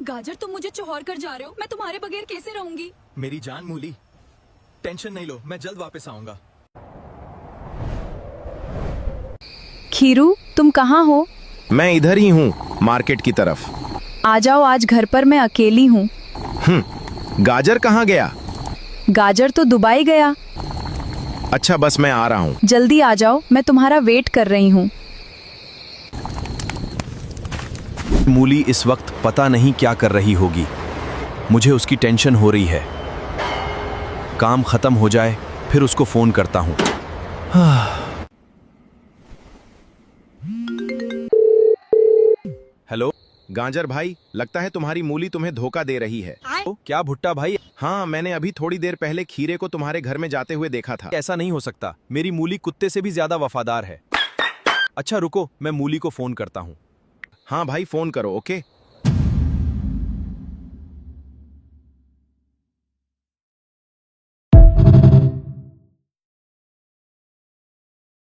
गाजर, तुम मुझे चौहर कर जा रहे हो। मैं तुम्हारे बगैर कैसे रहूंगी? मेरी जान मूली, टेंशन नहीं लो, मैं जल्द वापस आऊंगा। खीरू, तुम कहाँ हो? मैं इधर ही हूँ, मार्केट की तरफ। आ जाओ, आज घर पर मैं अकेली हूँ। गाजर कहाँ गया? गाजर तो दुबई गया। अच्छा, बस मैं आ रहा हूँ। जल्दी आ जाओ, मैं तुम्हारा वेट कर रही हूँ। मूली इस वक्त पता नहीं क्या कर रही होगी। मुझे उसकी टेंशन हो रही है। काम खत्म हो जाए फिर उसको फोन करता हूँ। हेलो गाजर भाई, लगता है तुम्हारी मूली तुम्हें धोखा दे रही है। क्या भुट्टा भाई? हाँ, मैंने अभी थोड़ी देर पहले खीरे को तुम्हारे घर में जाते हुए देखा था। ऐसा नहीं हो सकता, मेरी मूली कुत्ते से भी ज्यादा वफादार है। अच्छा रुको, मैं मूली को फोन करता हूँ। हाँ भाई, फोन करो। ओके।